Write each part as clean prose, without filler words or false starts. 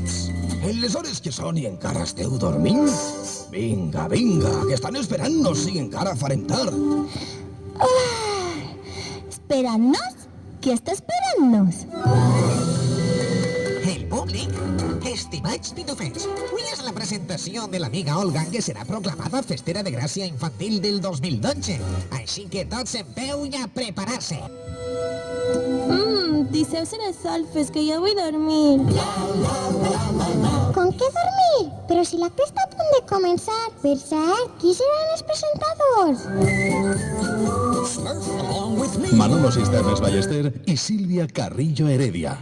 nits. En les hores que són i encara esteu dormint? Vinga, vinga, que estan esperant-nos si encara farem tard. ¿Esperant-nos? Qui està esperant-nos? El públic, estimats pitufets, avui és la presentació de l'amiga Olga, que serà proclamada festera de gràcia infantil del 2012. Així que tots en peu i a preparar-se. Deixeu-se les solfes, que ja vull dormir. Com que dormir? Però si l'acte està a punt de començar. Per cert, qui seran els presentadors? Manolo Cisternes Ballester i Sílvia Carrillo Heredia.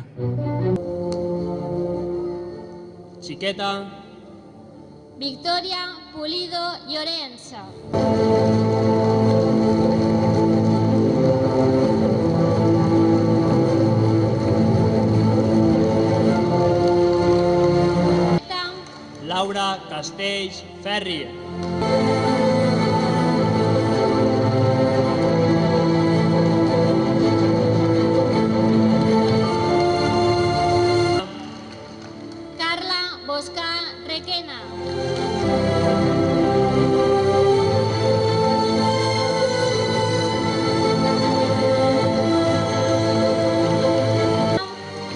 Chiqueta. Victoria Pulido Llorenza. Laura Castells Ferri. Carla Boscà Requena.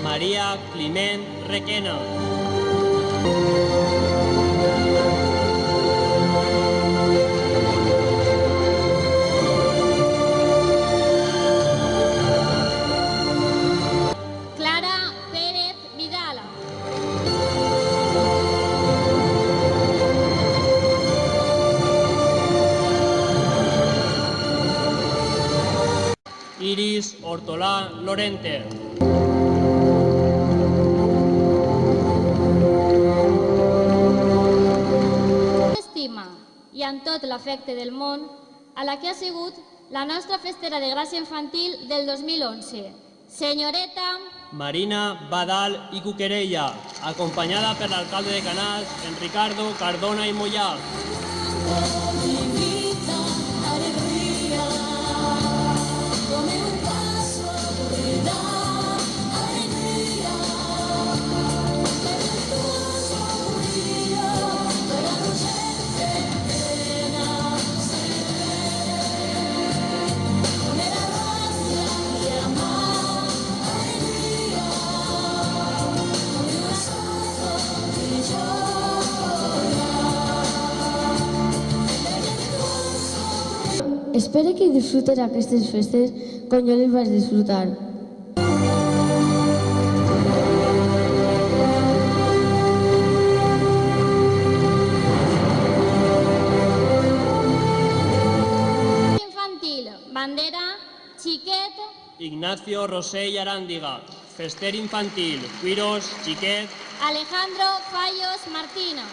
Maria Climent Requena. Clara Pérez Vidal. Iris Hortolà Lorente. Estima i amb tot l'afecte del món a la que ha sigut la nostra festera de gràcia infantil del 2011. Senyoreta Marina Badal i Cuquerella, acompanyada per l'alcalde de Canals, en Ricardo Cardona i Mollà. Espero que disfruten aquestes festes com jo les vaig disfrutar. infantil, bandera, xiquet, Ignacio Rosell Arándiga, fester infantil, Cuiros, Xiquet. Alejandro Fallos Martina.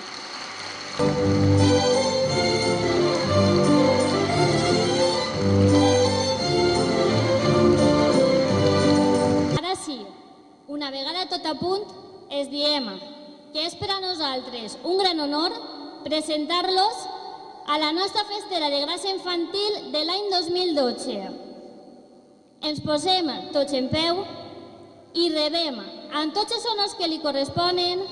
Ara sí, una vegada tot a punt, es diem que és per a nosaltres un gran honor presentar-los a la nostra festera de gràcia infantil de l'any 2012. Ens posem tots en peu i rebem amb tots els honors que li corresponen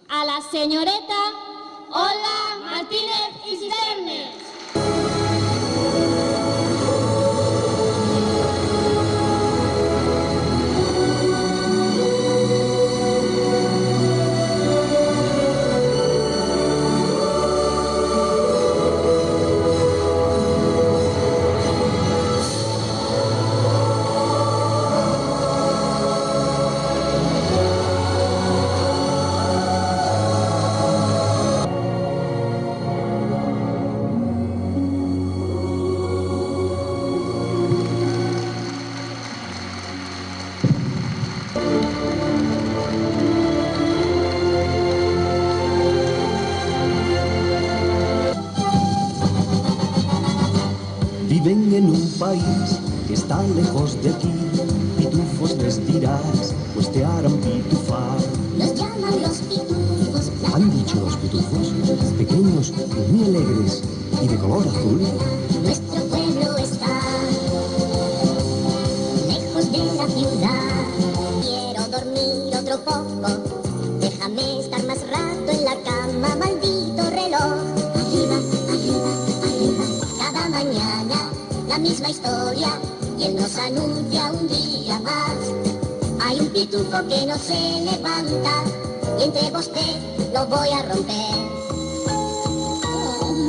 a la senyoreta Olga Martínez i Cisternes. Viven en un país que está lejos de aquí. Pitufos les dirás, pues te harán pitufar. Los llaman los pitufos. Han dicho los pitufos, pequeños y muy alegres y de color azul. Nuestro pueblo está lejos de la ciudad. Quiero dormir otro poco Déjame estar más rato en la cama, maldito reloj. Arriba, arriba, arriba. Cada mañana la misma historia y él nos anuncia un día más. Hay un pitufo que no se levanta y entre bostez lo voy a romper.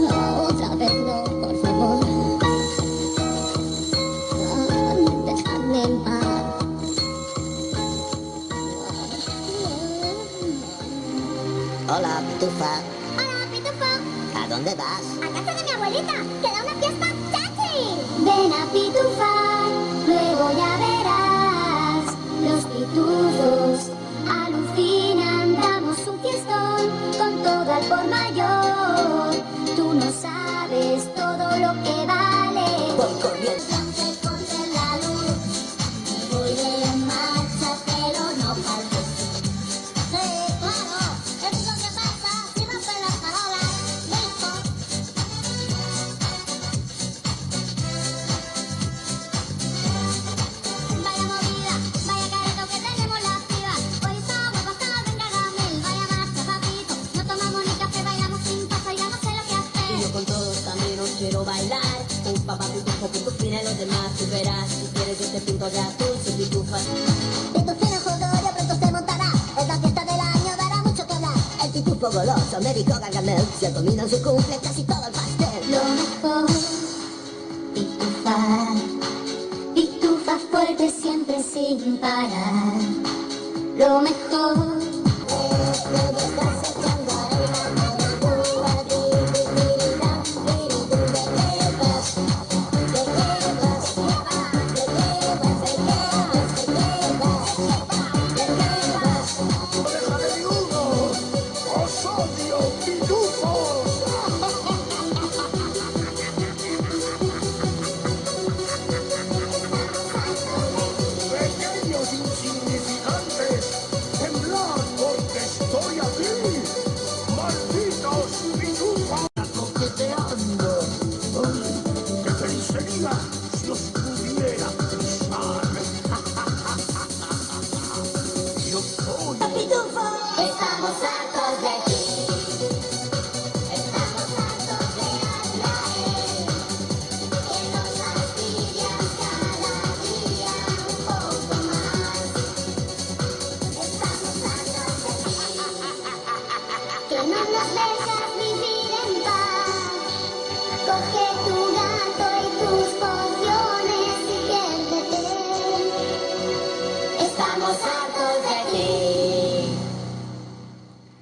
No, otra vez no, por favor. Déjame en paz. Hola, Pitufa. Hola, Pitufo. ¿A dónde vas? A casa de mi abuelita, que da una fiesta chachi. Ven a pitufar, luego ya verás. Los pitufos alucinan, damos un fiestón con todo al por mayor. Tú no sabes todo lo que vale. Voy corriendo. Ponte la luz, voy de marcha, pero no faltes. Sí, claro, es lo que pasa si rompen las farolas. Listo. Vaya movida, vaya careto que tenemos las pibas. Hoy somos basadas en caramel. Vaya marcha, papito, no tomamos ni café, bailamos sin paso y ya no sé lo que hacer. Y yo con todos también os quiero bailar. Un papá pitufo, pitufina y los demás. Tú verás, si quieres yo te pinto de azul. Si pitufas. Pitufina jugoria pronto se montará. Es la fiesta del año, dará mucho que hablar. El pitufo goloso me dijo Gargamel. Si el domingo en su cumple casi todo el pastel. Lo mejor, pitufar. Pitufa fuerte siempre sin parar. Lo mejor. Pequeños insignificantes, temblad porque estoy aquí. Malditos pitufos. Coqueteando. Ay, ¿qué pensaría si os pudiera pisar? Yo soy... Estamos hartos de ti. Estamos hartos de atraer. Que nos fastidias cada día un poco más. Estamos hartos de ti. Que no nos dejas vivir en paz. Coge